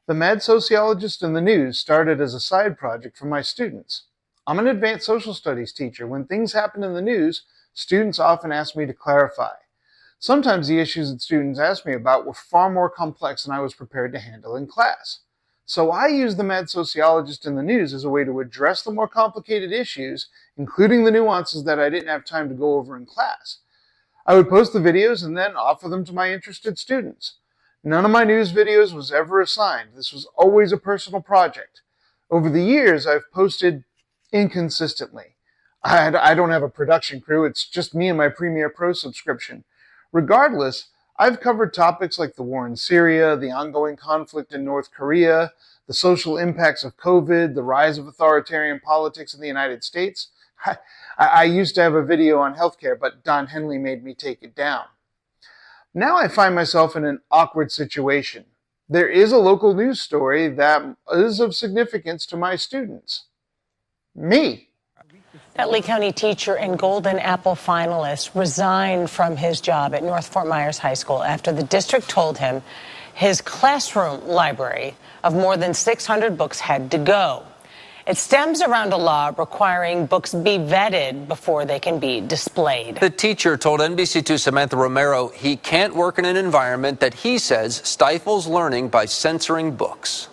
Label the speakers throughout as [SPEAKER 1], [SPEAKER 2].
[SPEAKER 1] The Mad Sociologist in the News started as a side project for my students. I'm an advanced social studies teacher. When things happen in the news, students often ask me to clarify. Sometimes the issues that students asked me about were far more complex than I was prepared to handle in class. So I use the Mad Sociologist in the News as a way to address the more complicated issues, including the nuances that I didn't have time to go over in class. I would post the videos and then offer them to my interested students. None of my news videos was ever assigned. This was always a personal project. Over the years, I've posted inconsistently. I don't have a production crew. It's just me and my Premiere Pro subscription. Regardless, I've covered topics like the war in Syria, the ongoing conflict in North Korea, the social impacts of COVID, the rise of authoritarian politics in the United States. I used to have a video on healthcare, but Don Henley made me take it down. Now I find myself in an awkward situation. There is a local news story that is of significance to my students. Me.
[SPEAKER 2] That Lee County teacher and Golden Apple finalist resigned from his job at North Fort Myers High School after the district told him his classroom library of more than 600 books had to go. It stems around a law requiring books be vetted before they can be displayed.
[SPEAKER 3] The teacher told NBC2's Samantha Romero he can't work in an environment that he says stifles learning by censoring books.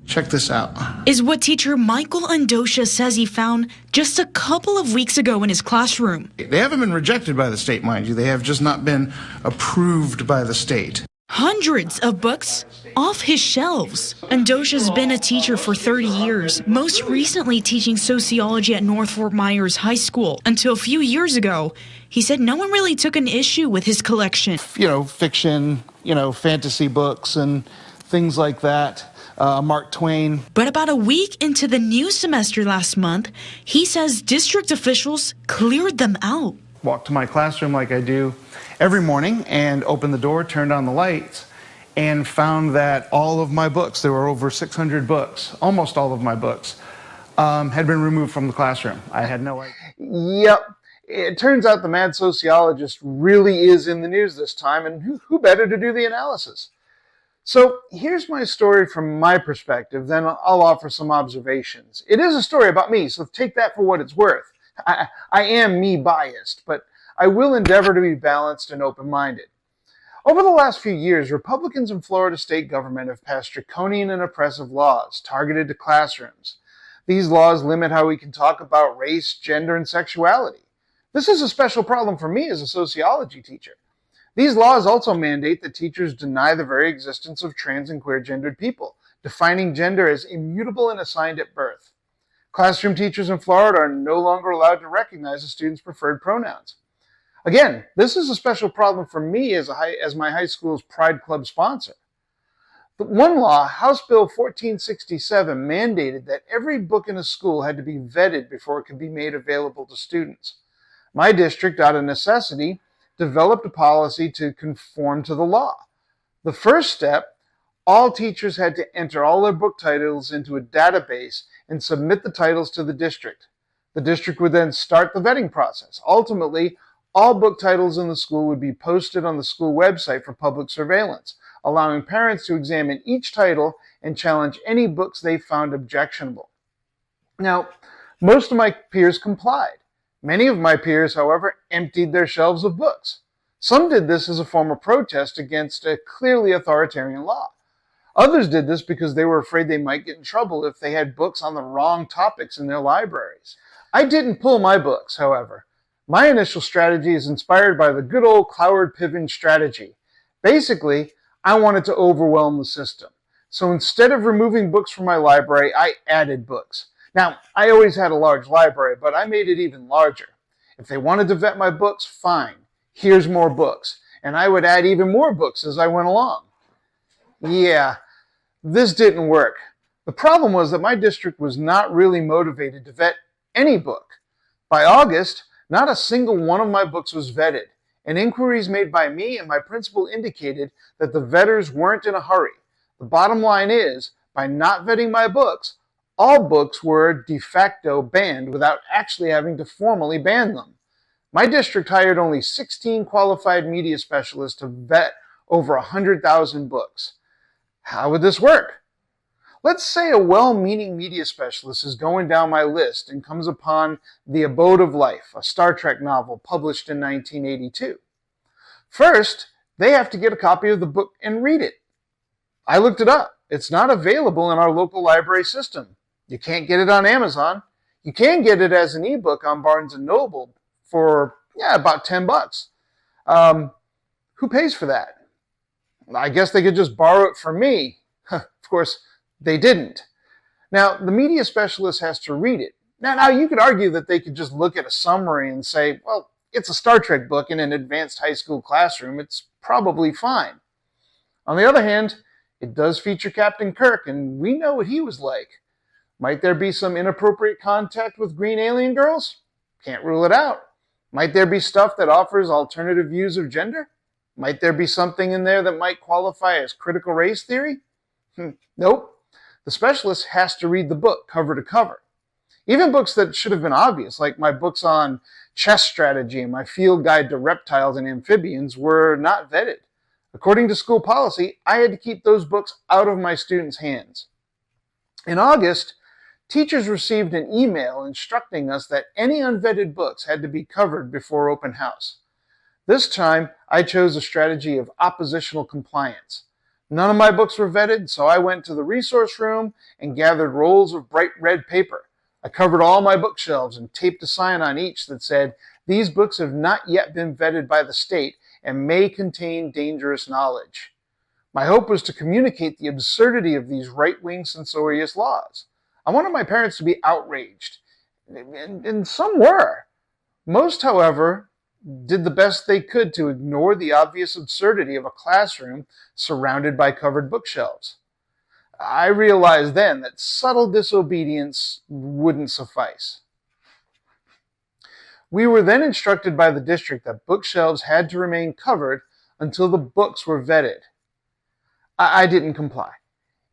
[SPEAKER 1] Check this out.
[SPEAKER 4] Is what teacher Michael Andosha says he found just a couple of weeks ago in his classroom.
[SPEAKER 1] They haven't been rejected by the state, mind you. They have just not been approved by the state.
[SPEAKER 4] Hundreds of books off his shelves. Andosha's been a teacher for 30 years, most recently teaching sociology at North Fort Myers High School. Until a few years ago, he said no one really took an issue with his collection.
[SPEAKER 1] Fiction, fantasy books and things like that. Mark Twain.
[SPEAKER 4] But about a week into the new semester last month, he says district officials cleared them out.
[SPEAKER 1] Walked to my classroom like I do every morning and opened the door, turned on the lights, and found that all of my books, there were over 600 books, almost all of my books, had been removed from the classroom. I had no idea. Yep. It turns out the Mad Sociologist really is in the news this time, and who better to do the analysis? So here's my story from my perspective, then I'll offer some observations. It is a story about me, so take that for what it's worth. I am me biased, but I will endeavor to be balanced and open-minded. Over the last few years, Republicans in Florida state government have passed draconian and oppressive laws targeted to classrooms. These laws limit how we can talk about race, gender, and sexuality. This is a special problem for me as a sociology teacher. These laws also mandate that teachers deny the very existence of trans and queer gendered people, defining gender as immutable and assigned at birth. Classroom teachers in Florida are no longer allowed to recognize a student's preferred pronouns. Again, this is a special problem for me as my high school's Pride Club sponsor. But one law, House Bill 1467, mandated that every book in a school had to be vetted before it could be made available to students. My district, out of necessity, developed a policy to conform to the law. The first step, all teachers had to enter all their book titles into a database and submit the titles to the district. The district would then start the vetting process. Ultimately, all book titles in the school would be posted on the school website for public surveillance, allowing parents to examine each title and challenge any books they found objectionable. Now, most of my peers complied. Many of my peers, however, emptied their shelves of books. Some did this as a form of protest against a clearly authoritarian law. Others did this because they were afraid they might get in trouble if they had books on the wrong topics in their libraries. I didn't pull my books, however. My initial strategy is inspired by the good old Cloward-Piven strategy. Basically, I wanted to overwhelm the system. So instead of removing books from my library, I added books. Now, I always had a large library, but I made it even larger. If they wanted to vet my books, fine. Here's more books. And I would add even more books as I went along. Yeah, this didn't work. The problem was that my district was not really motivated to vet any book. By August, not a single one of my books was vetted, and inquiries made by me and my principal indicated that the vetters weren't in a hurry. The bottom line is, by not vetting my books, all books were de facto banned without actually having to formally ban them. My district hired only 16 qualified media specialists to vet over 100,000 books. How would this work? Let's say a well-meaning media specialist is going down my list and comes upon The Abode of Life, a Star Trek novel published in 1982. First, they have to get a copy of the book and read it. I looked it up. It's not available in our local library system. You can't get it on Amazon. You can get it as an ebook on Barnes & Noble for, about $10. Who pays for that? I guess they could just borrow it from me. Of course, they didn't. Now, the media specialist has to read it. Now, you could argue that they could just look at a summary and say, well, it's a Star Trek book in an advanced high school classroom. It's probably fine. On the other hand, it does feature Captain Kirk, and we know what he was like. Might there be some inappropriate contact with green alien girls? Can't rule it out. Might there be stuff that offers alternative views of gender? Might there be something in there that might qualify as critical race theory? Nope. The specialist has to read the book cover to cover. Even books that should have been obvious, like my books on chess strategy and my field guide to reptiles and amphibians, were not vetted. According to school policy, I had to keep those books out of my students' hands. In August, teachers received an email instructing us that any unvetted books had to be covered before open house. This time, I chose a strategy of oppositional compliance. None of my books were vetted, so I went to the resource room and gathered rolls of bright red paper. I covered all my bookshelves and taped a sign on each that said, "These books have not yet been vetted by the state and may contain dangerous knowledge." My hope was to communicate the absurdity of these right-wing censorious laws. I wanted my parents to be outraged, and some were. Most, however, did the best they could to ignore the obvious absurdity of a classroom surrounded by covered bookshelves. I realized then that subtle disobedience wouldn't suffice. We were then instructed by the district that bookshelves had to remain covered until the books were vetted. I didn't comply.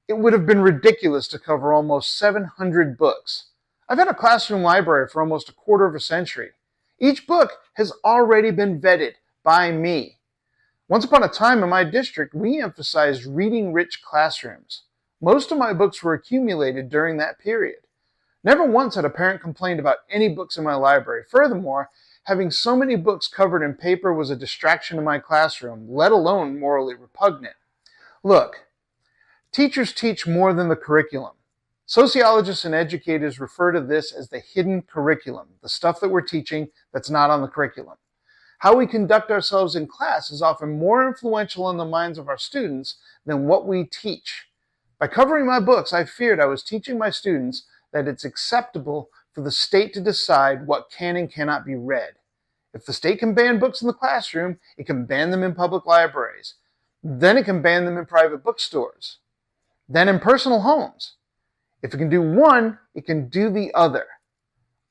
[SPEAKER 1] It would have been ridiculous to cover almost 700 books. I've had a classroom library for almost a quarter of a century. Each book has already been vetted by me. Once upon a time in my district, we emphasized reading-rich classrooms. Most of my books were accumulated during that period. Never once had a parent complained about any books in my library. Furthermore, having so many books covered in paper was a distraction in my classroom, let alone morally repugnant. Look, teachers teach more than the curriculum. Sociologists and educators refer to this as the hidden curriculum, the stuff that we're teaching that's not on the curriculum. How we conduct ourselves in class is often more influential on the minds of our students than what we teach. By covering my books, I feared I was teaching my students that it's acceptable for the state to decide what can and cannot be read. If the state can ban books in the classroom, it can ban them in public libraries. Then it can ban them in private bookstores. Then in personal homes. If it can do one, it can do the other.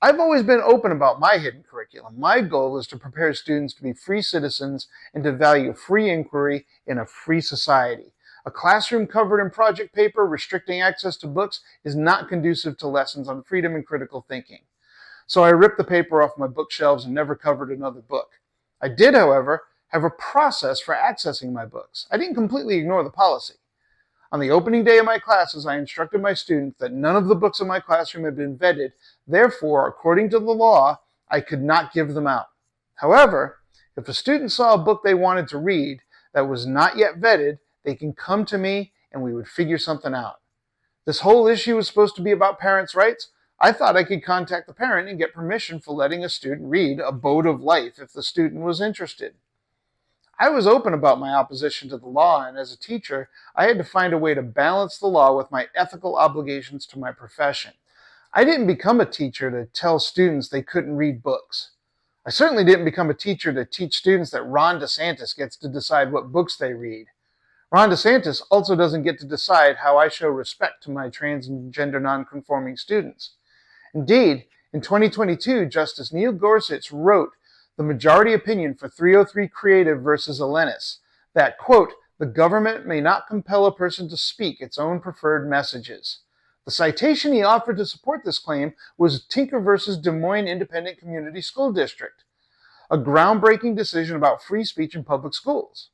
[SPEAKER 1] I've always been open about my hidden curriculum. My goal is to prepare students to be free citizens and to value free inquiry in a free society. A classroom covered in project paper restricting access to books is not conducive to lessons on freedom and critical thinking. So I ripped the paper off my bookshelves and never covered another book. I did, however, have a process for accessing my books. I didn't completely ignore the policy. On the opening day of my classes, I instructed my students that none of the books in my classroom had been vetted. Therefore, according to the law, I could not give them out. However, if a student saw a book they wanted to read that was not yet vetted, they can come to me and we would figure something out. This whole issue was supposed to be about parents' rights. I thought I could contact the parent and get permission for letting a student read Abode of Life if the student was interested. I was open about my opposition to the law, and as a teacher, I had to find a way to balance the law with my ethical obligations to my profession. I didn't become a teacher to tell students they couldn't read books. I certainly didn't become a teacher to teach students that Ron DeSantis gets to decide what books they read. Ron DeSantis also doesn't get to decide how I show respect to my transgender nonconforming students. Indeed, in 2022, Justice Neil Gorsuch wrote the majority opinion for 303 Creative versus Elenis that, quote, "the government may not compel a person to speak its own preferred messages." The citation he offered to support this claim was Tinker versus Des Moines Independent Community School District, a groundbreaking decision about free speech in public schools.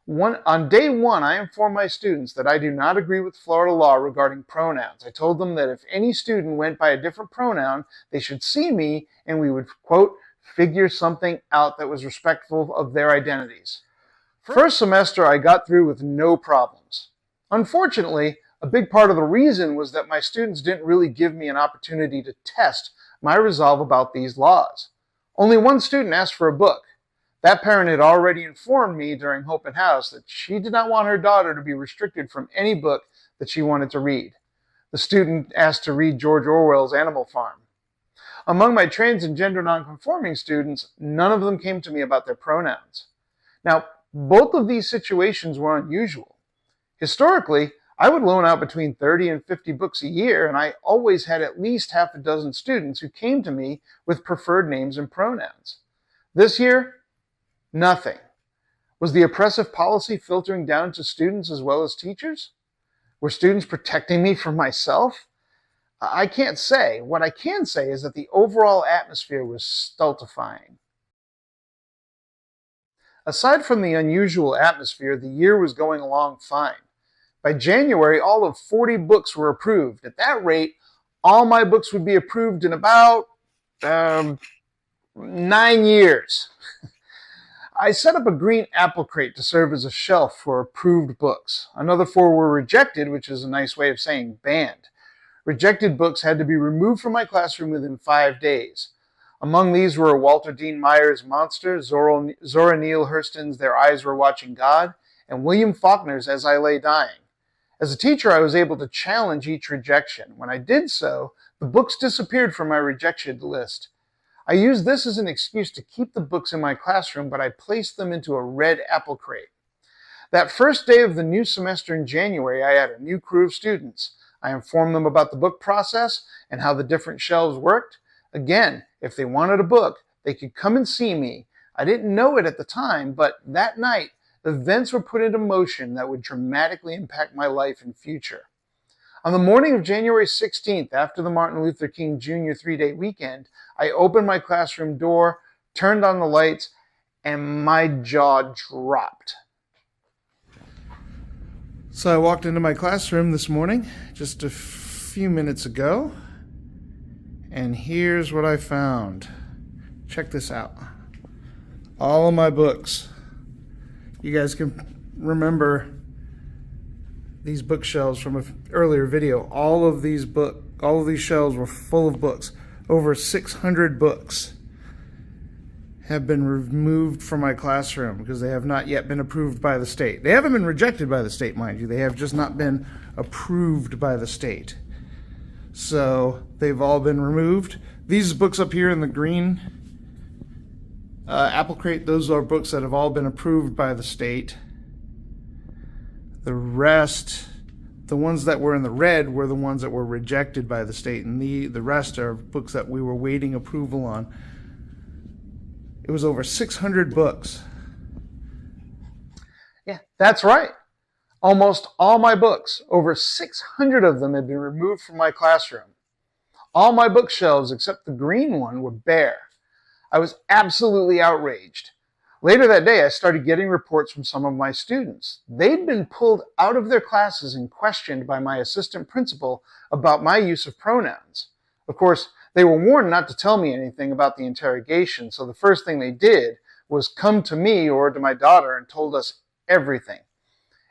[SPEAKER 1] On day one, I informed my students that I do not agree with Florida law regarding pronouns. I told them that if any student went by a different pronoun, they should see me and we would, quote, figure something out that was respectful of their identities. First semester, I got through with no problems. Unfortunately, a big part of the reason was that my students didn't really give me an opportunity to test my resolve about these laws. Only one student asked for a book. That parent had already informed me during open house that she did not want her daughter to be restricted from any book that she wanted to read. The student asked to read George Orwell's Animal Farm. Among my trans and gender nonconforming students, none of them came to me about their pronouns. Now, both of these situations were unusual. Historically, I would loan out between 30 and 50 books a year, and I always had at least half a dozen students who came to me with preferred names and pronouns. This year, nothing. Was the oppressive policy filtering down to students as well as teachers? Were students protecting me from myself? I can't say. What I can say is that the overall atmosphere was stultifying. Aside from the unusual atmosphere, the year was going along fine. By January, all of 40 books were approved. At that rate, all my books would be approved in about 9 years. I set up a green apple crate to serve as a shelf for approved books. Another 4 were rejected, which is a nice way of saying banned. Rejected books had to be removed from my classroom within 5 days. Among these were Walter Dean Meyer's Monster, Zora Neale Hurston's Their Eyes Were Watching God, and William Faulkner's As I Lay Dying. As a teacher, I was able to challenge each rejection. When I did so, the books disappeared from my rejection list. I used this as an excuse to keep the books in my classroom, but I placed them into a red apple crate. That first day of the new semester in January, I had a new crew of students. I informed them about the book process and how the different shelves worked. Again, if they wanted a book, they could come and see me. I didn't know it at the time, but that night, events were put into motion that would dramatically impact my life and future. On the morning of January 16th, after the Martin Luther King Jr. 3-day weekend, I opened my classroom door, turned on the lights, and my jaw dropped. So I walked into my classroom this morning, just a few minutes ago, and here's what I found. Check this out. All of my books. You guys can remember these bookshelves from an earlier video. All of these shelves were full of books. Over 600 books have been removed from my classroom because they have not yet been approved by the state. They haven't been rejected by the state, mind you. They have just not been approved by the state. So they've all been removed. These books up here in the green apple crate, those are books that have all been approved by the state. The rest, the ones that were in the red, were the ones that were rejected by the state, and the rest are books that we were waiting approval on. It was over 600 books. Yeah, that's right. Almost all my books, over 600 of them, had been removed from my classroom. All my bookshelves, except the green one, were bare. I was absolutely outraged. Later that day, I started getting reports from some of my students. They'd been pulled out of their classes and questioned by my assistant principal about my use of pronouns. Of course, they were warned not to tell me anything about the interrogation, so the first thing they did was come to me or to my daughter and told us everything.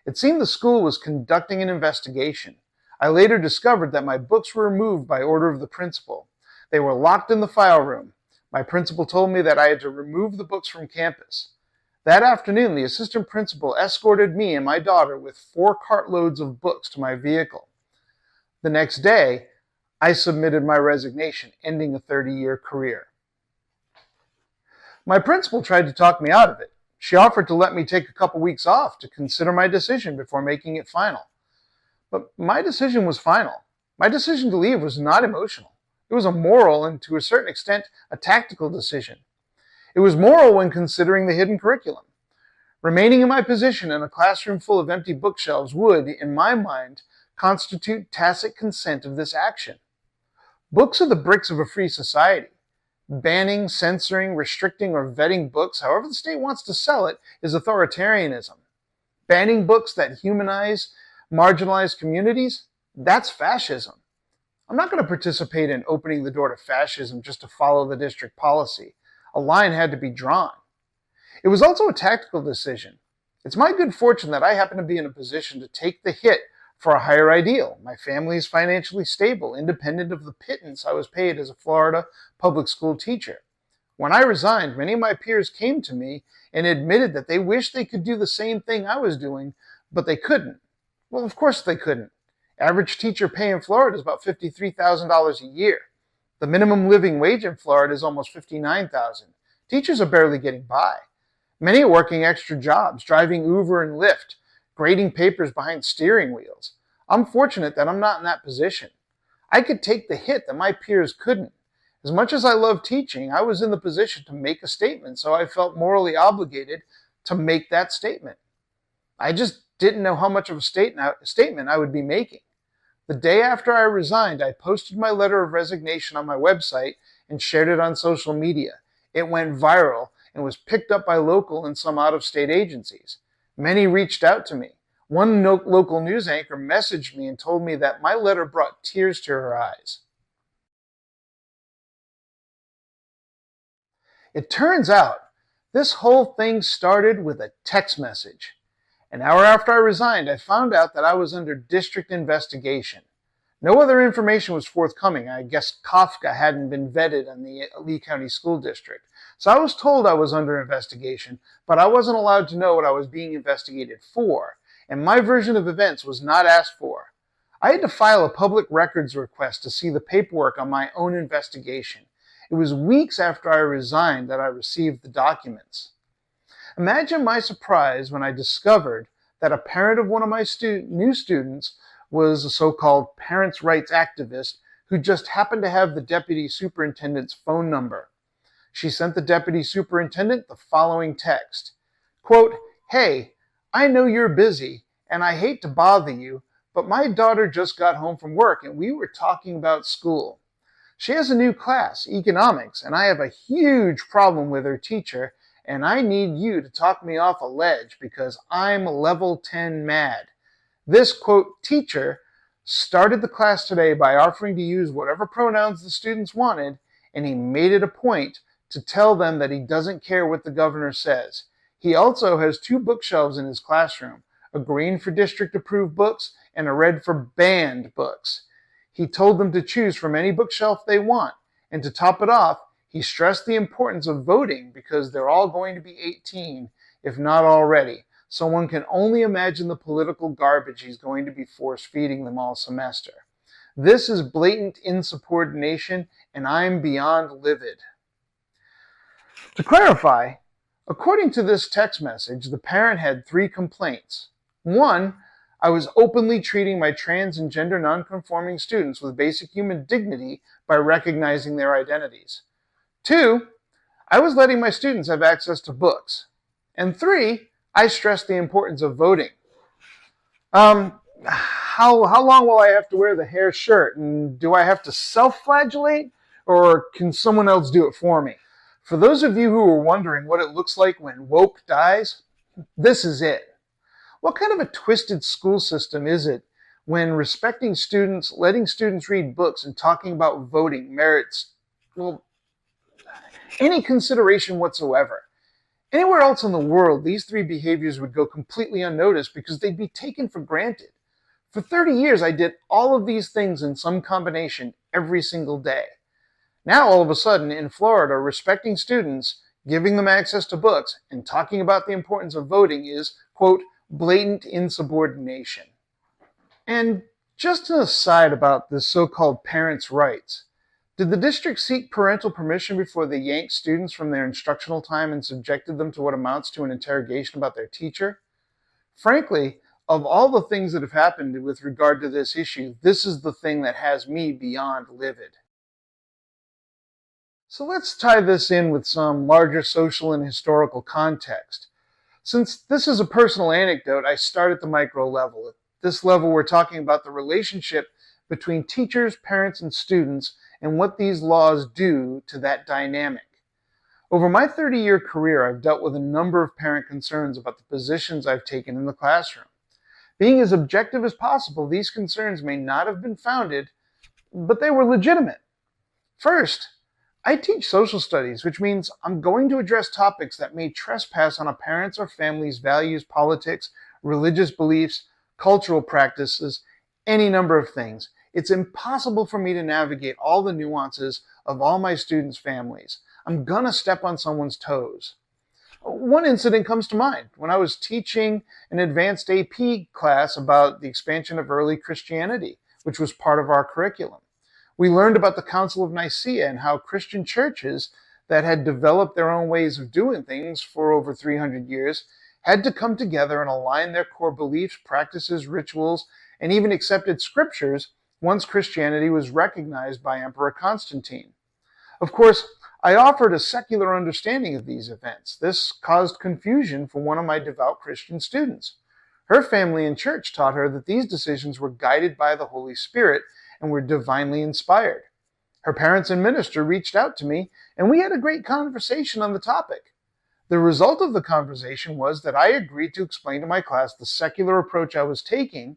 [SPEAKER 1] It seemed the school was conducting an investigation. I later discovered that my books were removed by order of the principal. They were locked in the file room. My principal told me that I had to remove the books from campus. That afternoon, the assistant principal escorted me and my daughter with 4 cartloads of books to my vehicle. The next day, I submitted my resignation, ending a 30-year career. My principal tried to talk me out of it. She offered to let me take a couple weeks off to consider my decision before making it final. But my decision was final. My decision to leave was not emotional. It was a moral and, to a certain extent, a tactical decision. It was moral when considering the hidden curriculum. Remaining in my position in a classroom full of empty bookshelves would, in my mind, constitute tacit consent of this action. Books are the bricks of a free society. Banning, censoring, restricting, or vetting books, however the state wants to sell it, is authoritarianism. Banning books that humanize marginalized communities, that's fascism. I'm not going to participate in opening the door to fascism just to follow the district policy. A line had to be drawn. It was also a tactical decision. It's my good fortune that I happen to be in a position to take the hit for a higher ideal. My family is financially stable, independent of the pittance I was paid as a Florida public school teacher. When I resigned, many of my peers came to me and admitted that they wished they could do the same thing I was doing, but they couldn't. Well, of course they couldn't. Average teacher pay in Florida is about $53,000 a year. The minimum living wage in Florida is almost $59,000. Teachers are barely getting by. Many are working extra jobs, driving Uber and Lyft, grading papers behind steering wheels. I'm fortunate that I'm not in that position. I could take the hit that my peers couldn't. As much as I love teaching, I was in the position to make a statement, so I felt morally obligated to make that statement. I just didn't know how much of a statement I would be making. The day after I resigned, I posted my letter of resignation on my website and shared it on social media. It went viral and was picked up by local and some out-of-state agencies. Many reached out to me. One local news anchor messaged me and told me that my letter brought tears to her eyes. It turns out this whole thing started with a text message. An hour after I resigned, I found out that I was under district investigation. No other information was forthcoming. I guess Kafka hadn't been vetted in the Lee County School District. So I was told I was under investigation, but I wasn't allowed to know what I was being investigated for, and my version of events was not asked for. I had to file a public records request to see the paperwork on my own investigation. It was weeks after I resigned that I received the documents. Imagine my surprise when I discovered that a parent of one of my new students was a so-called parents' rights activist who just happened to have the deputy superintendent's phone number. She sent the deputy superintendent the following text. Quote, "Hey, I know you're busy and I hate to bother you, but my daughter just got home from work and we were talking about school. She has a new class, economics, and I have a huge problem with her teacher, and I need you to talk me off a ledge because I'm level 10 mad. This, quote, teacher started the class today by offering to use whatever pronouns the students wanted, and he made it a point to tell them that he doesn't care what the governor says. He also has 2 bookshelves in his classroom, a green for district-approved books and a red for banned books. He told them to choose from any bookshelf they want, and to top it off, he stressed the importance of voting because they're all going to be 18, if not already. So one can only imagine the political garbage he's going to be force-feeding them all semester. This is blatant insubordination, and I'm beyond livid." To clarify, according to this text message, the parent had 3 complaints. 1, I was openly treating my trans and gender nonconforming students with basic human dignity by recognizing their identities. 2, I was letting my students have access to books. And 3, I stressed the importance of voting. How long will I have to wear the hair shirt? And do I have to self-flagellate? Or can someone else do it for me? For those of you who are wondering what it looks like when woke dies, this is it. What kind of a twisted school system is it when respecting students, letting students read books, and talking about voting merits, well, any consideration whatsoever? Anywhere else in the world, these 3 behaviors would go completely unnoticed because they'd be taken for granted. For 30 years, I did all of these things in some combination every single day. Now, all of a sudden, in Florida, respecting students, giving them access to books, and talking about the importance of voting is, quote, blatant insubordination. And just an aside about this so-called parents' rights. Did the district seek parental permission before they yanked students from their instructional time and subjected them to what amounts to an interrogation about their teacher? Frankly, of all the things that have happened with regard to this issue, this is the thing that has me beyond livid. So let's tie this in with some larger social and historical context. Since this is a personal anecdote, I start at the micro level. At this level, we're talking about the relationship between teachers, parents, and students, and what these laws do to that dynamic. Over my 30-year career, I've dealt with a number of parent concerns about the positions I've taken in the classroom. Being as objective as possible, these concerns may not have been founded, but they were legitimate. First, I teach social studies, which means I'm going to address topics that may trespass on a parent's or family's values, politics, religious beliefs, cultural practices, any number of things. It's impossible for me to navigate all the nuances of all my students' families. I'm gonna step on someone's toes. One incident comes to mind when I was teaching an advanced AP class about the expansion of early Christianity, which was part of our curriculum. We learned about the Council of Nicaea and how Christian churches that had developed their own ways of doing things for over 300 years had to come together and align their core beliefs, practices, rituals, and even accepted scriptures once Christianity was recognized by Emperor Constantine. Of course, I offered a secular understanding of these events. This caused confusion for one of my devout Christian students. Her family and church taught her that these decisions were guided by the Holy Spirit and were divinely inspired. Her parents and minister reached out to me, and we had a great conversation on the topic. The result of the conversation was that I agreed to explain to my class the secular approach I was taking,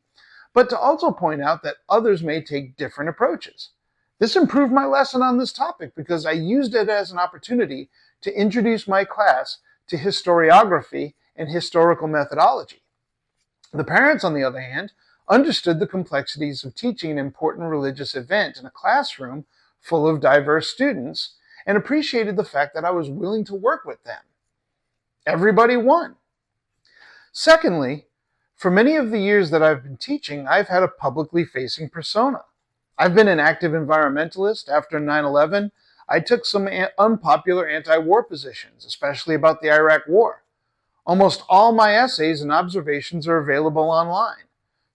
[SPEAKER 1] but to also point out that others may take different approaches. This improved my lesson on this topic because I used it as an opportunity to introduce my class to historiography and historical methodology. The parents, on the other hand, understood the complexities of teaching an important religious event in a classroom full of diverse students and appreciated the fact that I was willing to work with them. Everybody won. Secondly, for many of the years that I've been teaching, I've had a publicly facing persona. I've been an active environmentalist. After 9/11, I took some unpopular anti-war positions, especially about the Iraq War. Almost all my essays and observations are available online.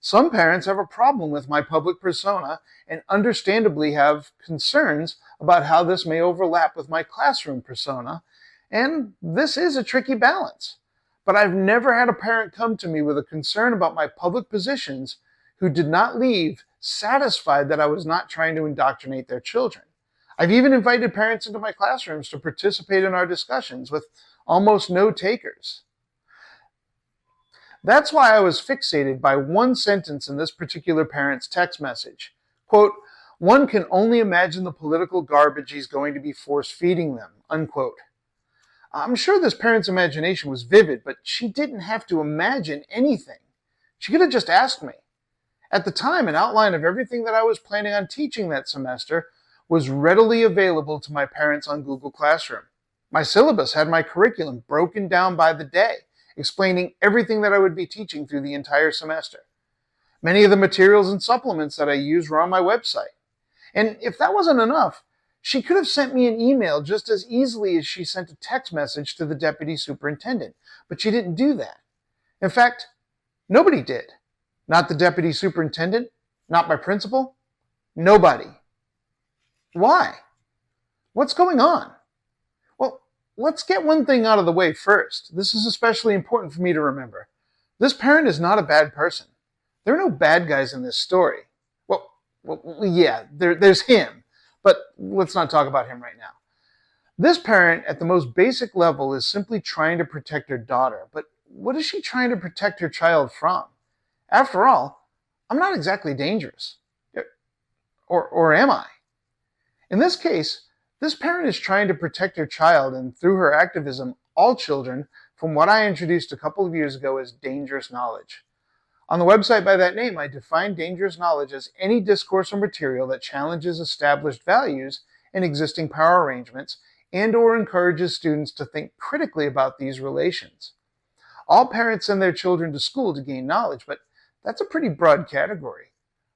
[SPEAKER 1] Some parents have a problem with my public persona and understandably have concerns about how this may overlap with my classroom persona, and this is a tricky balance. But I've never had a parent come to me with a concern about my public positions who did not leave satisfied that I was not trying to indoctrinate their children. I've even invited parents into my classrooms to participate in our discussions with almost no takers. That's why I was fixated by one sentence in this particular parent's text message. Quote, "One can only imagine the political garbage he's going to be force-feeding them," unquote. I'm sure this parent's imagination was vivid, but she didn't have to imagine anything. She could have just asked me. At the time, an outline of everything that I was planning on teaching that semester was readily available to my parents on Google Classroom. My syllabus had my curriculum broken down by the day, explaining everything that I would be teaching through the entire semester. Many of the materials and supplements that I used were on my website. And if that wasn't enough, she could have sent me an email just as easily as she sent a text message to the deputy superintendent, but she didn't do that. In fact, nobody did. Not the deputy superintendent, not my principal, nobody. Why? What's going on? Well, let's get one thing out of the way first. This is especially important for me to remember. This parent is not a bad person. There are no bad guys in this story. Well, yeah, there's him, but let's not talk about him right now. This parent, at the most basic level, is simply trying to protect her daughter. But what is she trying to protect her child from? After all, I'm not exactly dangerous. Or am I? In this case, this parent is trying to protect her child, and through her activism, all children, from what I introduced a couple of years ago as dangerous knowledge. On the website by that name, I define dangerous knowledge as any discourse or material that challenges established values and existing power arrangements and or encourages students to think critically about these relations. All parents send their children to school to gain knowledge, but that's a pretty broad category.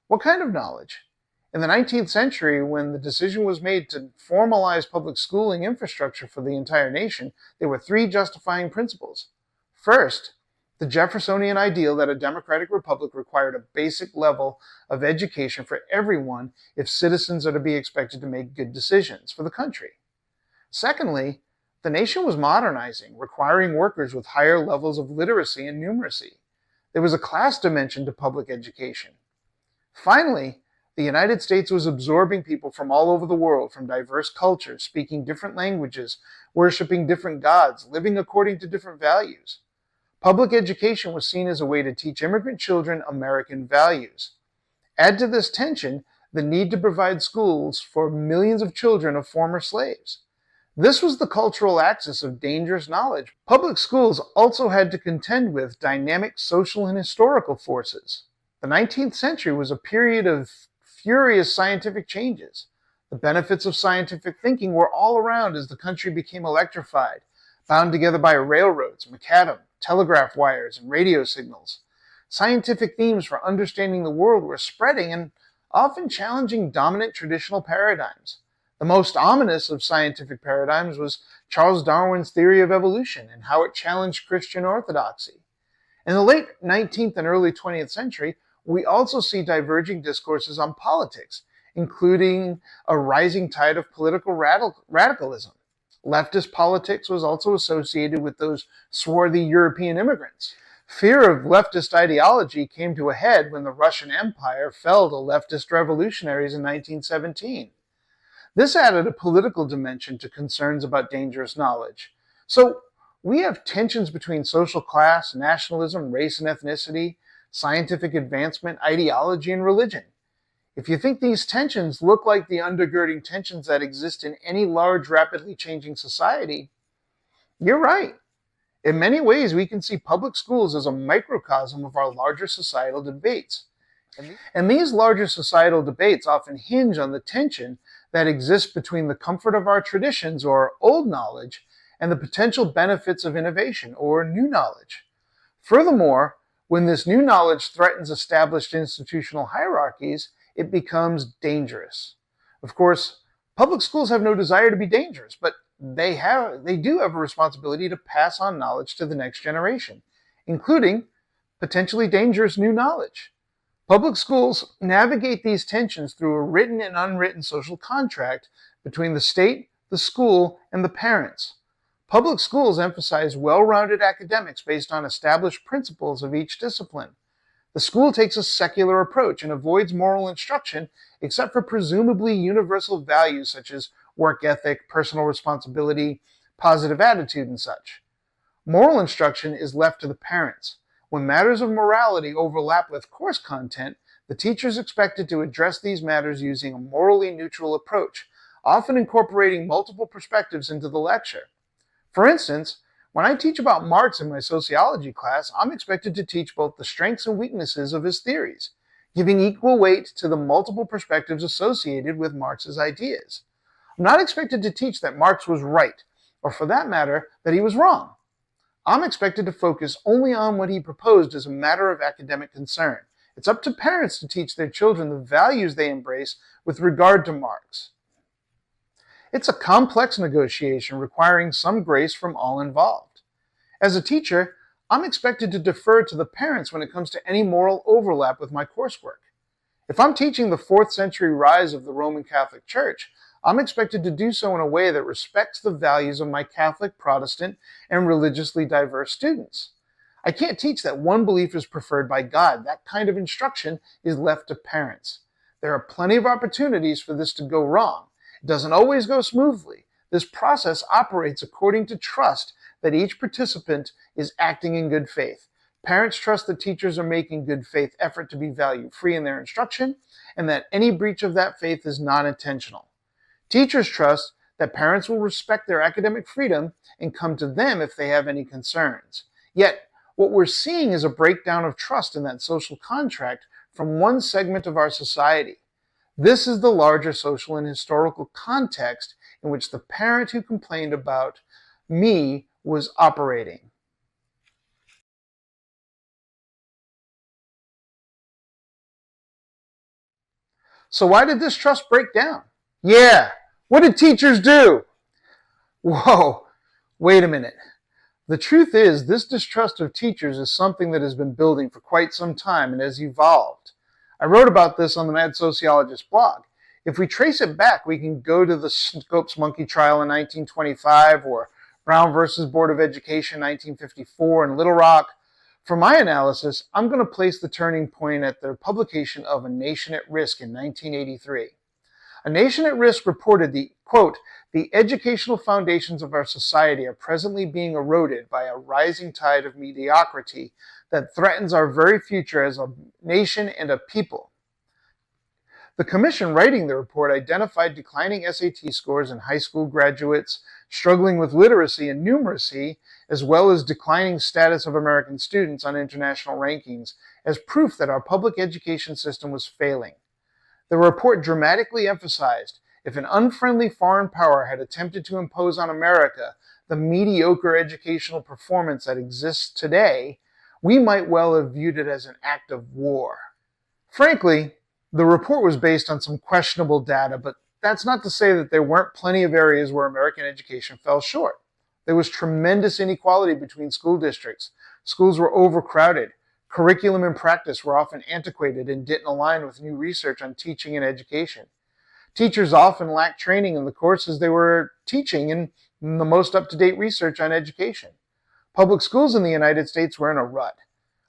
[SPEAKER 1] What kind of knowledge? In the 19th century, when the decision was made to formalize public schooling infrastructure for the entire nation, there were three justifying principles. First, the Jeffersonian ideal that a democratic republic required a basic level of education for everyone if citizens are to be expected to make good decisions for the country. Secondly, the nation was modernizing, requiring workers with higher levels of literacy and numeracy. There was a class dimension to public education. Finally, The United States was absorbing people from all over the world, from diverse cultures, speaking different languages, worshiping different gods, living according to different values. Public education was seen as a way to teach immigrant children American values. Add to this tension the need to provide schools for millions of children of former slaves. This was the cultural axis of dangerous knowledge. Public schools also had to contend with dynamic social and historical forces. The 19th century was a period of furious scientific changes. The benefits of scientific thinking were all around as the country became electrified, bound together by railroads, macadam, telegraph wires, and radio signals. Scientific themes for understanding the world were spreading and often challenging dominant traditional paradigms. The most ominous of scientific paradigms was Charles Darwin's theory of evolution and how it challenged Christian orthodoxy. In the late 19th and early 20th century, we also see diverging discourses on politics, including a rising tide of political radicalism. Leftist politics was also associated with those swarthy European immigrants. Fear of leftist ideology came to a head when the Russian Empire fell to leftist revolutionaries in 1917. This added a political dimension to concerns about dangerous knowledge. So we have tensions between social class, nationalism, race and ethnicity, scientific advancement, ideology, and religion. If you think these tensions look like the undergirding tensions that exist in any large, rapidly changing society, you're right. In many ways, we can see public schools as a microcosm of our larger societal debates. And these larger societal debates often hinge on the tension that exists between the comfort of our traditions, or old knowledge, and the potential benefits of innovation, or new knowledge. Furthermore, when this new knowledge threatens established institutional hierarchies, it becomes dangerous. Of course, public schools have no desire to be dangerous, but they do have a responsibility to pass on knowledge to the next generation, including potentially dangerous new knowledge. Public schools navigate these tensions through a written and unwritten social contract between the state, the school, and the parents. Public schools emphasize well-rounded academics based on established principles of each discipline. The school takes a secular approach and avoids moral instruction except for presumably universal values such as work ethic, personal responsibility, positive attitude, and such. Moral instruction is left to the parents. When matters of morality overlap with course content, the teacher is expected to address these matters using a morally neutral approach, often incorporating multiple perspectives into the lecture. For instance, when I teach about Marx in my sociology class, I'm expected to teach both the strengths and weaknesses of his theories, giving equal weight to the multiple perspectives associated with Marx's ideas. I'm not expected to teach that Marx was right, or for that matter, that he was wrong. I'm expected to focus only on what he proposed as a matter of academic concern. It's up to parents to teach their children the values they embrace with regard to Marx. It's a complex negotiation requiring some grace from all involved. As a teacher, I'm expected to defer to the parents when it comes to any moral overlap with my coursework. If I'm teaching the 4th century rise of the Roman Catholic Church, I'm expected to do so in a way that respects the values of my Catholic, Protestant, and religiously diverse students. I can't teach that one belief is preferred by God. That kind of instruction is left to parents. There are plenty of opportunities for this to go wrong. It doesn't always go smoothly. This process operates according to trust that each participant is acting in good faith. Parents trust that teachers are making good faith effort to be value-free in their instruction, and that any breach of that faith is non-intentional. Teachers trust that parents will respect their academic freedom and come to them if they have any concerns. Yet, what we're seeing is a breakdown of trust in that social contract from one segment of our society. This is the larger social and historical context in which the parent who complained about me was operating. So why did this trust break down? Yeah, what did teachers do? Whoa, wait a minute. The truth is, this distrust of teachers is something that has been building for quite some time and has evolved. I wrote about this on the Mad Sociologist blog. If we trace it back, we can go to the Scopes monkey trial in 1925 or Brown versus Board of Education 1954 in Little Rock. For my analysis, I'm going to place the turning point at the publication of A Nation at Risk in 1983. A Nation at Risk reported quote, the educational foundations of our society are presently being eroded by a rising tide of mediocrity that threatens our very future as a nation and a people. The commission writing the report identified declining SAT scores in high school graduates, struggling with literacy and numeracy, as well as declining status of American students on international rankings as proof that our public education system was failing. The report dramatically emphasized if an unfriendly foreign power had attempted to impose on America the mediocre educational performance that exists today, we might well have viewed it as an act of war. Frankly, the report was based on some questionable data, but that's not to say that there weren't plenty of areas where American education fell short. There was tremendous inequality between school districts. Schools were overcrowded. Curriculum and practice were often antiquated and didn't align with new research on teaching and education. Teachers often lacked training in the courses they were teaching and the most up-to-date research on education. Public schools in the United States were in a rut.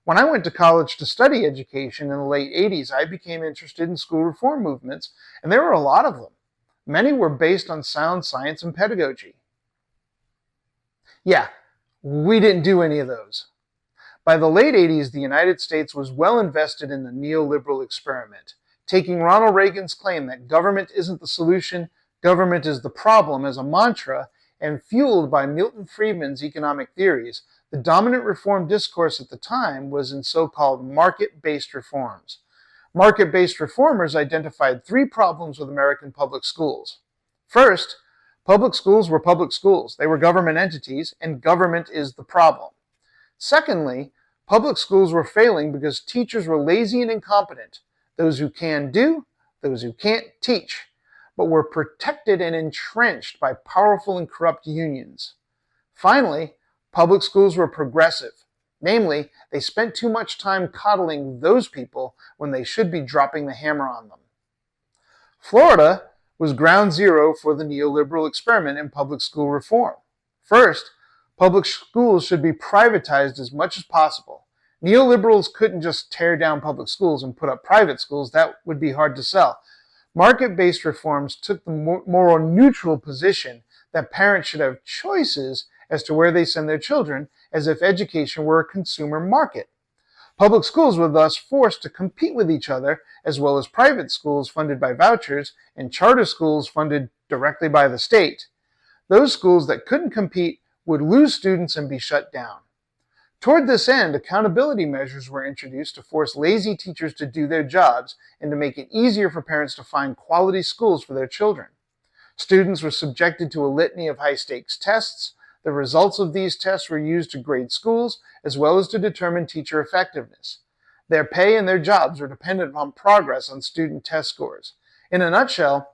[SPEAKER 1] When I went to college to study education in the late 80s, I became interested in school reform movements, and there were a lot of them. Many were based on sound science and pedagogy. Yeah, we didn't do any of those. By the late 80s, the United States was well invested in the neoliberal experiment, taking Ronald Reagan's claim that government isn't the solution, government is the problem as a mantra, and fueled by Milton Friedman's economic theories, the dominant reform discourse at the time was in so-called market-based reforms. Market-based reformers identified three problems with American public schools. First, public schools were public schools. They were government entities, and government is the problem. Secondly, public schools were failing because teachers were lazy and incompetent, those who can do, those who can't teach, but were protected and entrenched by powerful and corrupt unions. Finally, public schools were progressive. Namely, they spent too much time coddling those people when they should be dropping the hammer on them. Florida was ground zero for the neoliberal experiment in public school reform. First, public schools should be privatized as much as possible. Neoliberals couldn't just tear down public schools and put up private schools. That would be hard to sell. Market-based reforms took the moral neutral position that parents should have choices as to where they send their children, as if education were a consumer market. Public schools were thus forced to compete with each other, as well as private schools funded by vouchers and charter schools funded directly by the state. Those schools that couldn't compete would lose students and be shut down. Toward this end, accountability measures were introduced to force lazy teachers to do their jobs and to make it easier for parents to find quality schools for their children. Students were subjected to a litany of high-stakes tests. The results of these tests were used to grade schools as well as to determine teacher effectiveness. Their pay and their jobs were dependent upon progress on student test scores. In a nutshell,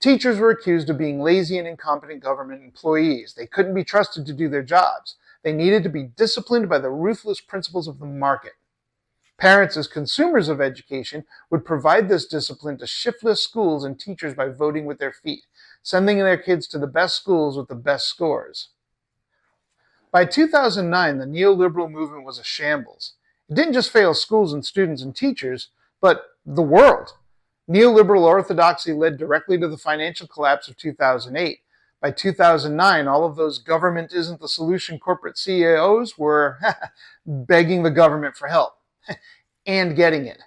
[SPEAKER 1] teachers were accused of being lazy and incompetent government employees. They couldn't be trusted to do their jobs. They needed to be disciplined by the ruthless principles of the market. Parents, as consumers of education, would provide this discipline to shiftless schools and teachers by voting with their feet, sending their kids to the best schools with the best scores. By 2009, the neoliberal movement was a shambles. It didn't just fail schools and students and teachers, but the world. Neoliberal orthodoxy led directly to the financial collapse of 2008. By 2009, all of those government isn't the solution corporate CEOs were begging the government for help and getting it.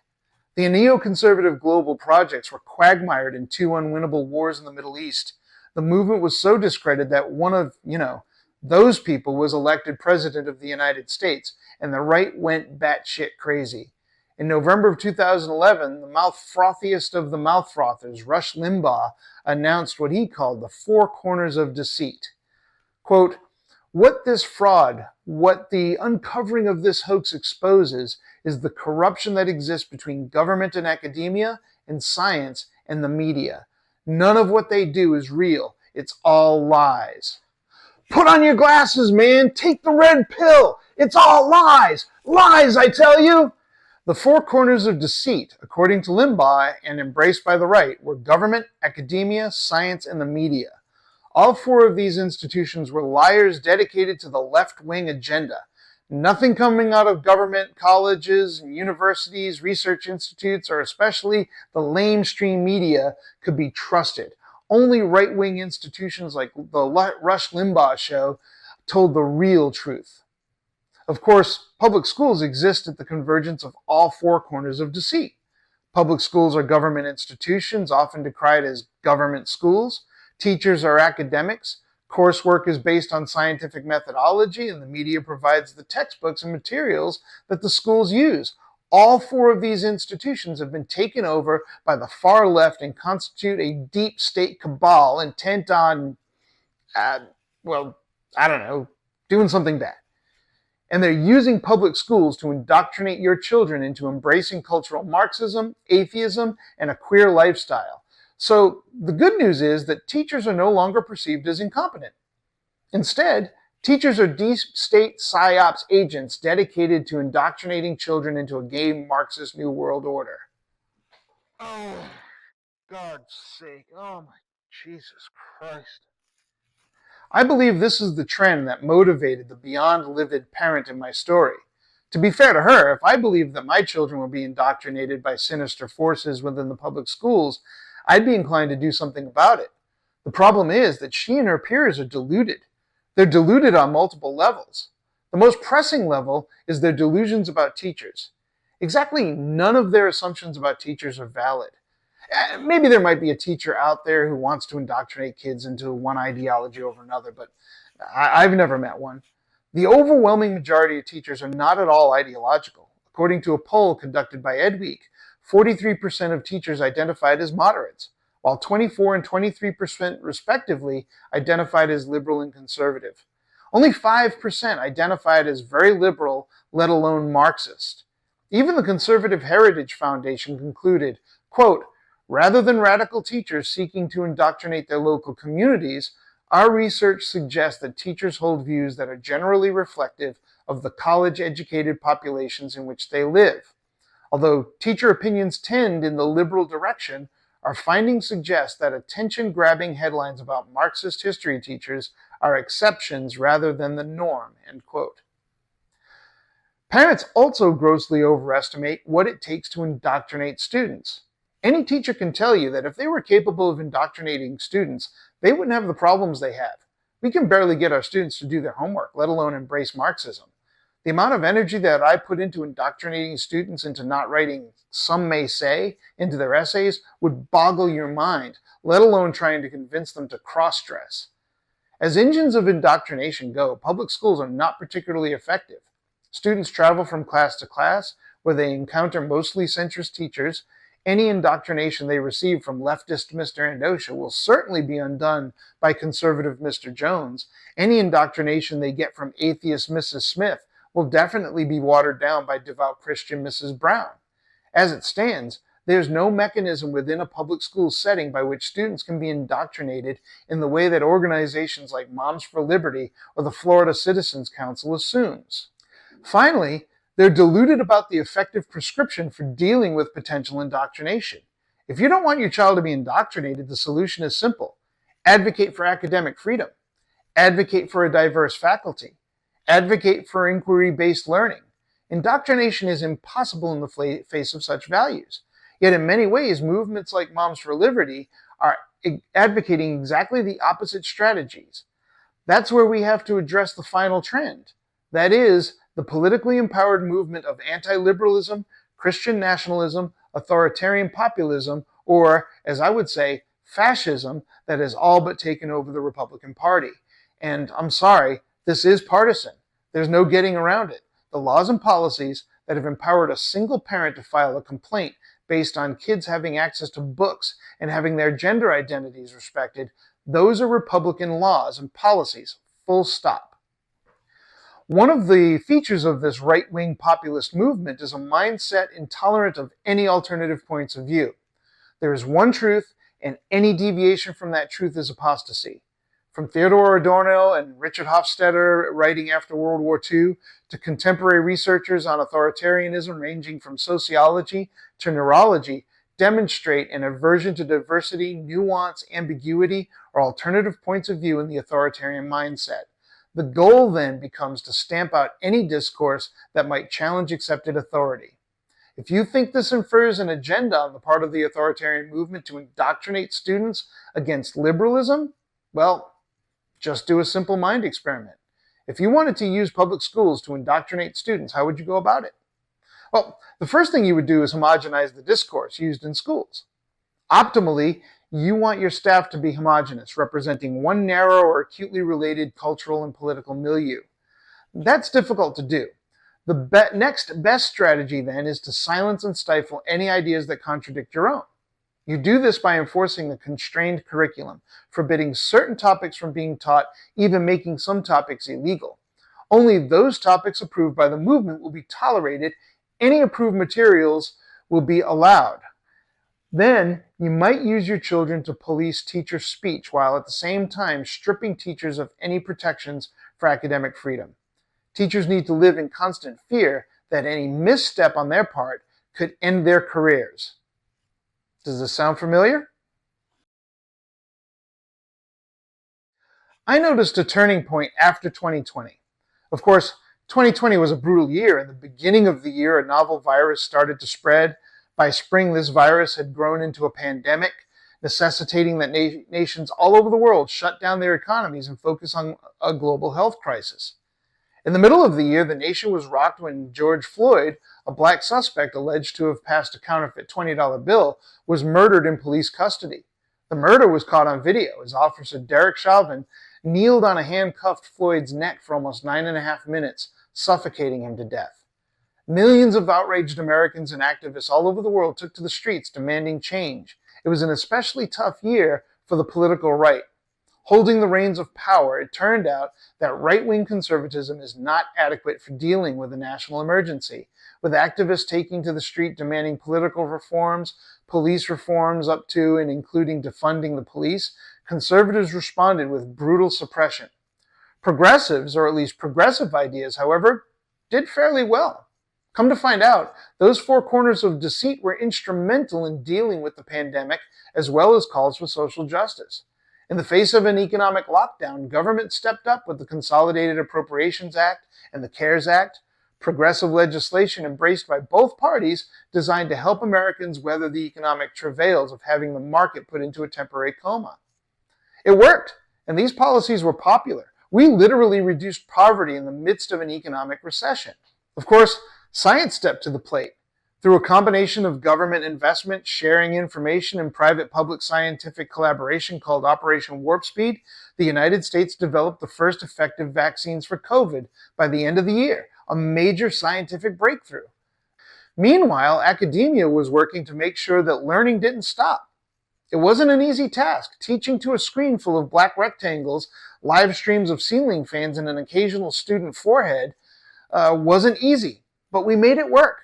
[SPEAKER 1] The neoconservative global projects were quagmired in two unwinnable wars in the Middle East. The movement was so discredited that one of, those people was elected president of the United States, and the right went batshit crazy. In November of 2011, the mouth-frothiest of the mouth-frothers, Rush Limbaugh, announced what he called the four corners of deceit. Quote, what this fraud, what the uncovering of this hoax exposes is the corruption that exists between government and academia and science and the media. None of what they do is real. It's all lies. Put on your glasses, man. Take the red pill. It's all lies. Lies, I tell you. The four corners of deceit, according to Limbaugh and embraced by the right, were government, academia, science, and the media. All four of these institutions were liars dedicated to the left-wing agenda. Nothing coming out of government, colleges, and universities, research institutes, or especially the lamestream media could be trusted. Only right-wing institutions like the Rush Limbaugh show told the real truth. Of course, public schools exist at the convergence of all four corners of deceit. Public schools are government institutions, often decried as government schools. Teachers are academics. Coursework is based on scientific methodology, and the media provides the textbooks and materials that the schools use. All four of these institutions have been taken over by the far left and constitute a deep state cabal intent on, doing something bad. And they're using public schools to indoctrinate your children into embracing cultural Marxism, atheism, and a queer lifestyle. So the good news is that teachers are no longer perceived as incompetent. Instead, teachers are deep state psyops agents dedicated to indoctrinating children into a gay Marxist New World Order. Oh, God's sake. Oh my Jesus Christ. I believe this is the trend that motivated the beyond livid parent in my story. To be fair to her, if I believed that my children were being indoctrinated by sinister forces within the public schools, I'd be inclined to do something about it. The problem is that she and her peers are deluded. They're deluded on multiple levels. The most pressing level is their delusions about teachers. Exactly none of their assumptions about teachers are valid. Maybe there might be a teacher out there who wants to indoctrinate kids into one ideology over another, but I've never met one. The overwhelming majority of teachers are not at all ideological. According to a poll conducted by EdWeek, 43% of teachers identified as moderates, while 24 and 23% respectively identified as liberal and conservative. Only 5% identified as very liberal, let alone Marxist. Even the Conservative Heritage Foundation concluded, quote, "Rather than radical teachers seeking to indoctrinate their local communities, our research suggests that teachers hold views that are generally reflective of the college-educated populations in which they live. Although teacher opinions tend in the liberal direction, our findings suggest that attention-grabbing headlines about Marxist history teachers are exceptions rather than the norm," end quote. Parents also grossly overestimate what it takes to indoctrinate students. Any teacher can tell you that if they were capable of indoctrinating students, they wouldn't have the problems they have. We can barely get our students to do their homework, let alone embrace Marxism. The amount of energy that I put into indoctrinating students into not writing "some may say" into their essays would boggle your mind, let alone trying to convince them to cross-dress. As engines of indoctrination go, public schools are not particularly effective. Students travel from class to class, where they encounter mostly centrist teachers. Any indoctrination they receive from leftist Mr. Andosha will certainly be undone by conservative Mr. Jones. Any indoctrination they get from atheist Mrs. Smith will definitely be watered down by devout Christian Mrs. Brown. As it stands, there's no mechanism within a public school setting by which students can be indoctrinated in the way that organizations like Moms for Liberty or the Florida Citizens Council assumes. Finally, they're deluded about the effective prescription for dealing with potential indoctrination. If you don't want your child to be indoctrinated, the solution is simple. Advocate for academic freedom. Advocate for a diverse faculty. Advocate for inquiry-based learning. Indoctrination is impossible in the face of such values. Yet in many ways, movements like Moms for Liberty are advocating exactly the opposite strategies. That's where we have to address the final trend. That is, the politically empowered movement of anti-liberalism, Christian nationalism, authoritarian populism, or, as I would say, fascism that has all but taken over the Republican Party. And I'm sorry, this is partisan. There's no getting around it. The laws and policies that have empowered a single parent to file a complaint based on kids having access to books and having their gender identities respected, those are Republican laws and policies, full stop. One of the features of this right-wing populist movement is a mindset intolerant of any alternative points of view. There is one truth, and any deviation from that truth is apostasy. From Theodor Adorno and Richard Hofstadter writing after World War II, to contemporary researchers on authoritarianism ranging from sociology to neurology, demonstrate an aversion to diversity, nuance, ambiguity, or alternative points of view in the authoritarian mindset. The goal then becomes to stamp out any discourse that might challenge accepted authority. If you think this infers an agenda on the part of the authoritarian movement to indoctrinate students against liberalism, well, just do a simple mind experiment. If you wanted to use public schools to indoctrinate students, how would you go about it? Well, the first thing you would do is homogenize the discourse used in schools. Optimally, you want your staff to be homogenous, representing one narrow or acutely related cultural and political milieu. That's difficult to do. The next best strategy then is to silence and stifle any ideas that contradict your own. You do this by enforcing a constrained curriculum, forbidding certain topics from being taught, even making some topics illegal. Only those topics approved by the movement will be tolerated. Any approved materials will be allowed. Then you might use your children to police teacher speech while at the same time stripping teachers of any protections for academic freedom. Teachers need to live in constant fear that any misstep on their part could end their careers. Does this sound familiar? I noticed a turning point after 2020. Of course, 2020 was a brutal year. In the beginning of the year, a novel virus started to spread. By spring, this virus had grown into a pandemic, necessitating that nations all over the world shut down their economies and focus on a global health crisis. In the middle of the year, the nation was rocked when George Floyd, a black suspect alleged to have passed a counterfeit $20 bill, was murdered in police custody. The murder was caught on video as Officer Derek Chauvin kneeled on a handcuffed Floyd's neck for almost 9.5 minutes, suffocating him to death. Millions of outraged Americans and activists all over the world took to the streets demanding change. It was an especially tough year for the political right. Holding the reins of power, it turned out that right-wing conservatism is not adequate for dealing with a national emergency. With activists taking to the street demanding political reforms, police reforms up to and including defunding the police, conservatives responded with brutal suppression. Progressives, or at least progressive ideas, however, did fairly well. Come to find out, those four corners of deceit were instrumental in dealing with the pandemic as well as calls for social justice. In the face of an economic lockdown, government stepped up with the Consolidated Appropriations Act and the CARES Act, progressive legislation embraced by both parties designed to help Americans weather the economic travails of having the market put into a temporary coma. It worked, and these policies were popular. We literally reduced poverty in the midst of an economic recession. Of course, science stepped to the plate. Through a combination of government investment, sharing information, and private-public scientific collaboration called Operation Warp Speed, the United States developed the first effective vaccines for COVID by the end of the year, a major scientific breakthrough. Meanwhile, academia was working to make sure that learning didn't stop. It wasn't an easy task. Teaching to a screen full of black rectangles, live streams of ceiling fans, and an occasional student forehead wasn't easy, but we made it work.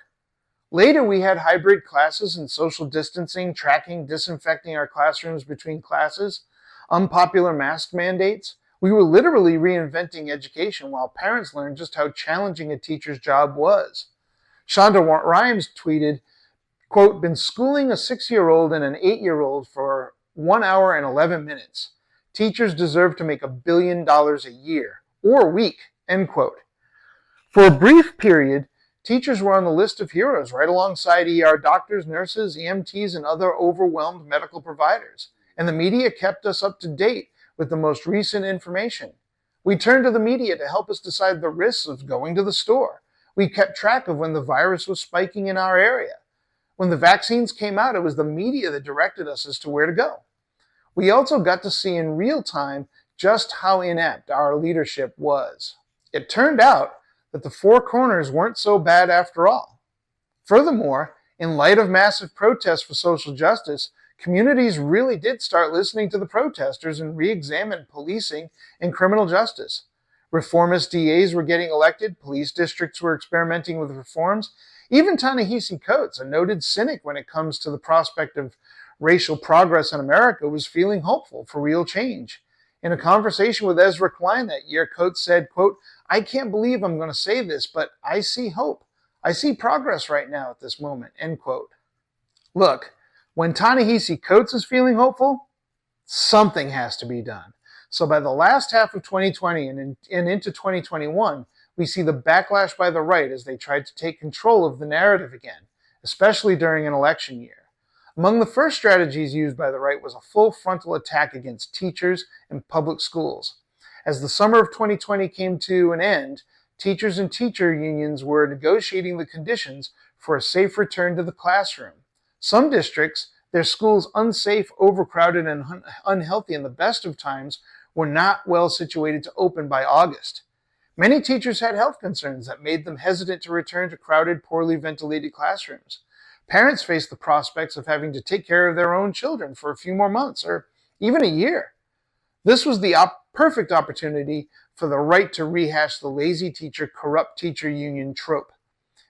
[SPEAKER 1] Later, we had hybrid classes and social distancing, tracking, disinfecting our classrooms between classes, unpopular mask mandates. We were literally reinventing education while parents learned just how challenging a teacher's job was. Shonda Rhimes tweeted, quote, "Been schooling a 6-year-old and an 8-year-old for 1 hour and 11 minutes. Teachers deserve to make $1 billion a year or week," end quote. For a brief period, teachers were on the list of heroes right alongside ER doctors, nurses, EMTs, and other overwhelmed medical providers. And the media kept us up to date with the most recent information. We turned to the media to help us decide the risks of going to the store. We kept track of when the virus was spiking in our area. When the vaccines came out, it was the media that directed us as to where to go. We also got to see in real time just how inept our leadership was. It turned out that the four corners weren't so bad after all. Furthermore, in light of massive protests for social justice, communities really did start listening to the protesters and re-examine policing and criminal justice. Reformist DAs were getting elected, police districts were experimenting with reforms. Even Ta-Nehisi Coates, a noted cynic when it comes to the prospect of racial progress in America, was feeling hopeful for real change. In a conversation with Ezra Klein that year, Coates said, quote, "I can't believe I'm going to say this, but I see hope. I see progress right now at this moment," end quote. Look, when Ta-Nehisi Coates is feeling hopeful, something has to be done. So by the last half of 2020 and into 2021, we see the backlash by the right as they tried to take control of the narrative again, especially during an election year. Among the first strategies used by the right was a full frontal attack against teachers and public schools. As the summer of 2020 came to an end, teachers and teacher unions were negotiating the conditions for a safe return to the classroom. Some districts, their schools unsafe, overcrowded, and unhealthy in the best of times, were not well situated to open by August. Many teachers had health concerns that made them hesitant to return to crowded, poorly ventilated classrooms. Parents faced the prospects of having to take care of their own children for a few more months or even a year. This was the perfect opportunity for the right to rehash the lazy teacher, corrupt teacher union trope.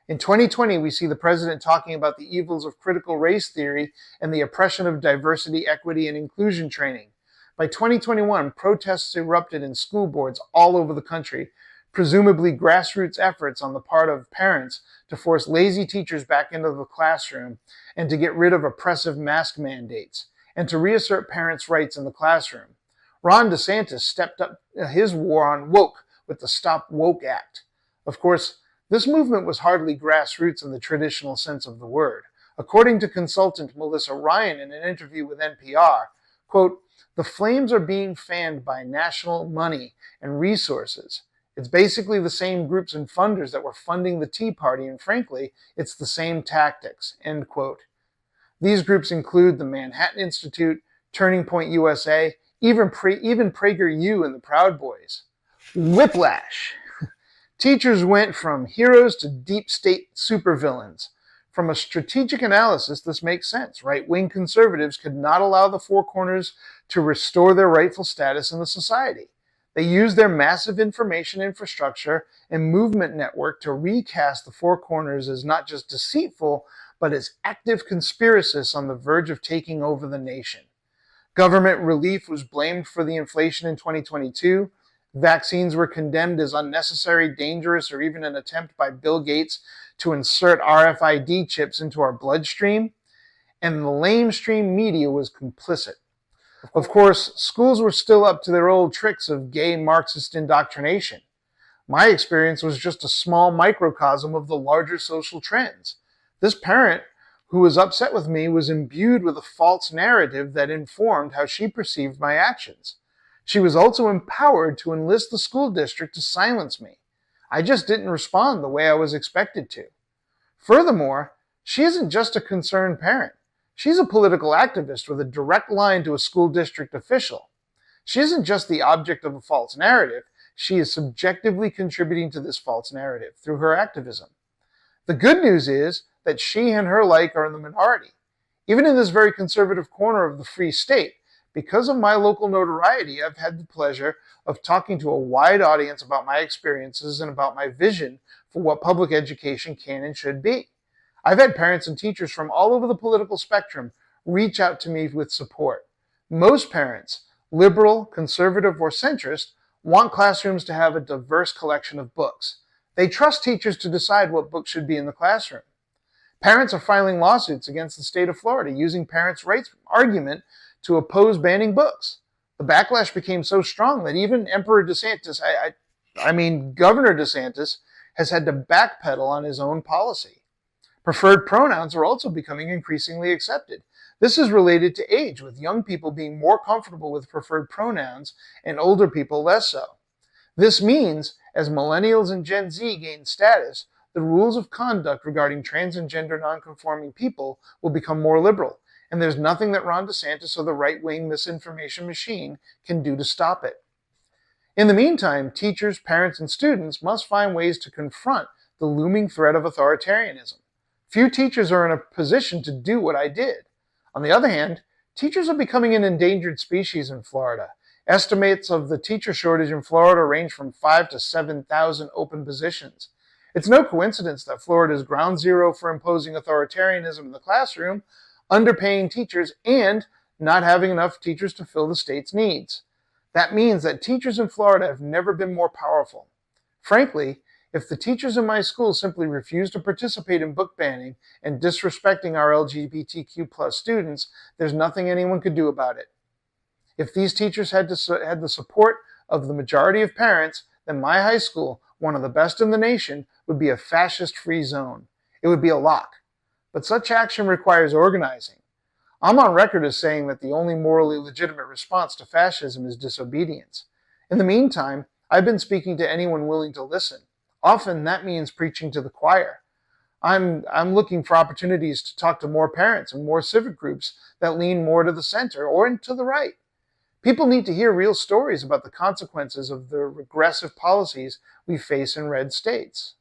[SPEAKER 1] In 2020, we see the president talking about the evils of critical race theory and the oppression of diversity, equity, and inclusion training. By 2021, protests erupted in school boards all over the country, presumably grassroots efforts on the part of parents to force lazy teachers back into the classroom and to get rid of oppressive mask mandates and to reassert parents' rights in the classroom. Ron DeSantis stepped up his war on woke with the Stop Woke Act. Of course, this movement was hardly grassroots in the traditional sense of the word. According to consultant Melissa Ryan in an interview with NPR, quote, "The flames are being fanned by national money and resources. It's basically the same groups and funders that were funding the Tea Party, and frankly, it's the same tactics," end quote. These groups include the Manhattan Institute, Turning Point USA, even PragerU and the Proud Boys. Whiplash. Teachers went from heroes to deep state supervillains. From a strategic analysis, this makes sense. Right-wing conservatives could not allow the Four Corners to restore their rightful status in the society. They used their massive information infrastructure and movement network to recast the Four Corners as not just deceitful, but as active conspiracists on the verge of taking over the nation. Government relief was blamed for the inflation in 2022. Vaccines were condemned as unnecessary, dangerous, or even an attempt by Bill Gates to insert RFID chips into our bloodstream. And the lamestream media was complicit. Of course, schools were still up to their old tricks of gay Marxist indoctrination. My experience was just a small microcosm of the larger social trends. This parent who was upset with me was imbued with a false narrative that informed how she perceived my actions. She was also empowered to enlist the school district to silence me. I just didn't respond the way I was expected to. Furthermore, she isn't just a concerned parent. She's a political activist with a direct line to a school district official. She isn't just the object of a false narrative. She is subjectively contributing to this false narrative through her activism. The good news is that she and her like are in the minority. Even in this very conservative corner of the Free State, because of my local notoriety, I've had the pleasure of talking to a wide audience about my experiences and about my vision for what public education can and should be. I've had parents and teachers from all over the political spectrum reach out to me with support. Most parents, liberal, conservative, or centrist, want classrooms to have a diverse collection of books. They trust teachers to decide what books should be in the classroom. Parents are filing lawsuits against the state of Florida using parents' rights argument to oppose banning books. The backlash became so strong that even Governor DeSantis has had to backpedal on his own policy. Preferred pronouns are also becoming increasingly accepted. This is related to age, with young people being more comfortable with preferred pronouns and older people less so. This means, as millennials and Gen Z gain status, the rules of conduct regarding trans and gender nonconforming people will become more liberal, and there's nothing that Ron DeSantis or the right-wing misinformation machine can do to stop it. In the meantime, teachers, parents, and students must find ways to confront the looming threat of authoritarianism. Few teachers are in a position to do what I did. On the other hand, teachers are becoming an endangered species in Florida. Estimates of the teacher shortage in Florida range from 5,000 to 7,000 open positions. It's no coincidence that Florida is ground zero for imposing authoritarianism in the classroom, underpaying teachers, and not having enough teachers to fill the state's needs. That means that teachers in Florida have never been more powerful. Frankly, if the teachers in my school simply refuse to participate in book banning and disrespecting our LGBTQ+ students, there's nothing anyone could do about it. If these teachers had the support of the majority of parents, then my high school, one of the best in the nation, would be a fascist-free zone. It would be a lock. But such action requires organizing. I'm on record as saying that the only morally legitimate response to fascism is disobedience. In the meantime, I've been speaking to anyone willing to listen. Often that means preaching to the choir. I'm looking for opportunities to talk to more parents and more civic groups that lean more to the center or to the right. People need to hear real stories about the consequences of the regressive policies we face in red states.